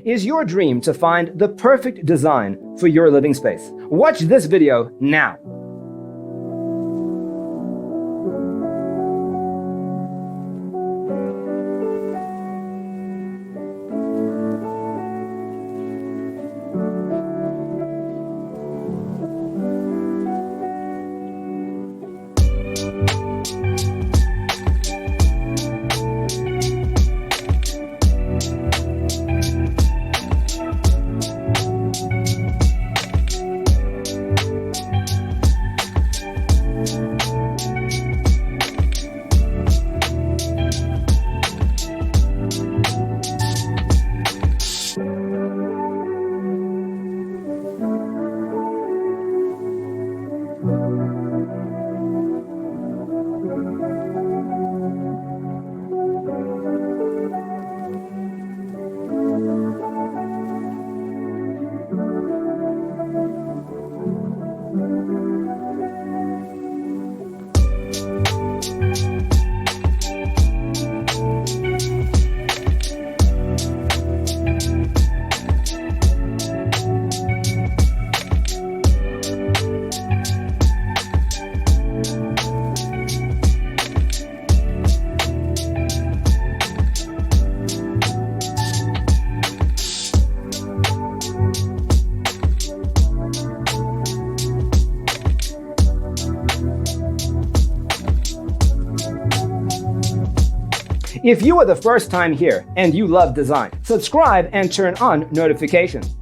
Is your dream to find the perfect design for your living space? Watch this video now. If you are the first time here and you love design, subscribe and turn on notifications.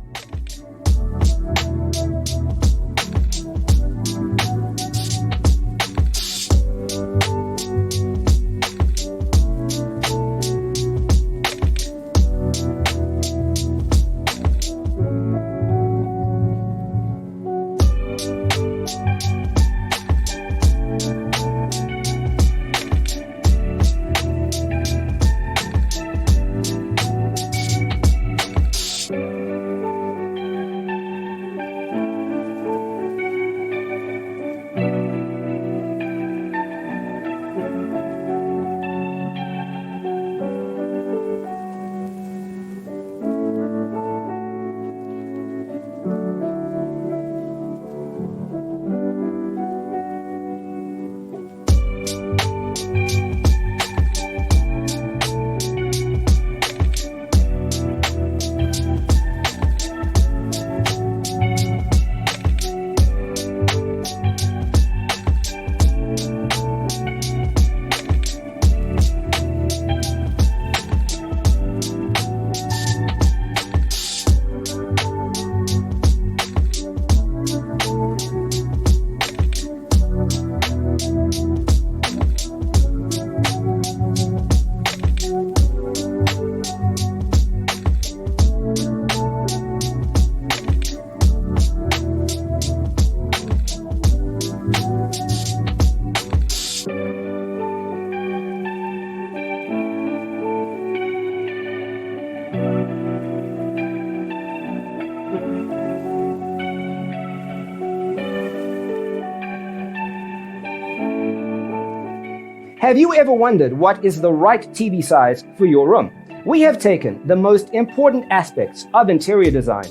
Have you ever wondered what is the right TV size for your room? We have taken the most important aspects of interior design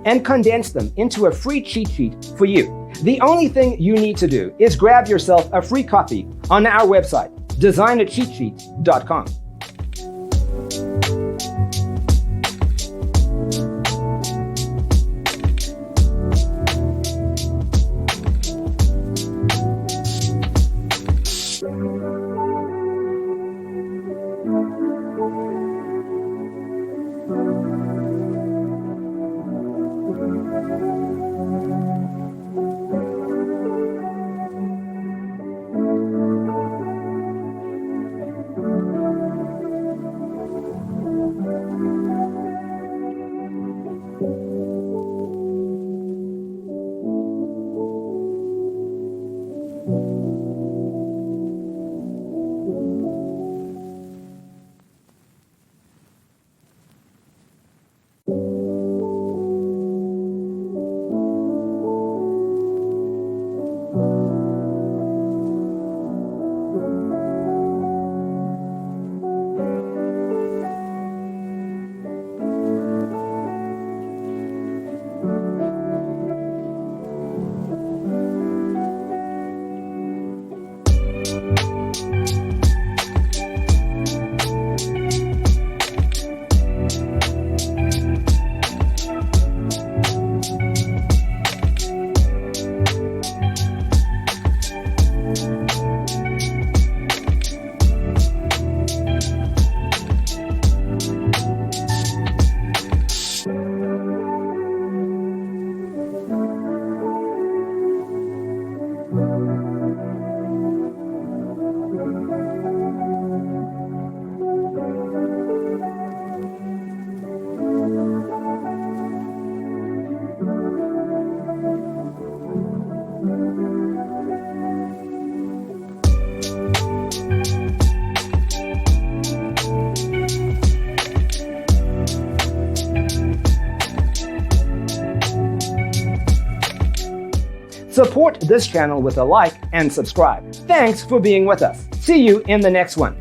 and condensed them into a free cheat sheet for you. The only thing you need to do is grab yourself a free copy on our website, designercheatsheet.com. Support this channel with a like and subscribe. Thanks for being with us. See you in the next one.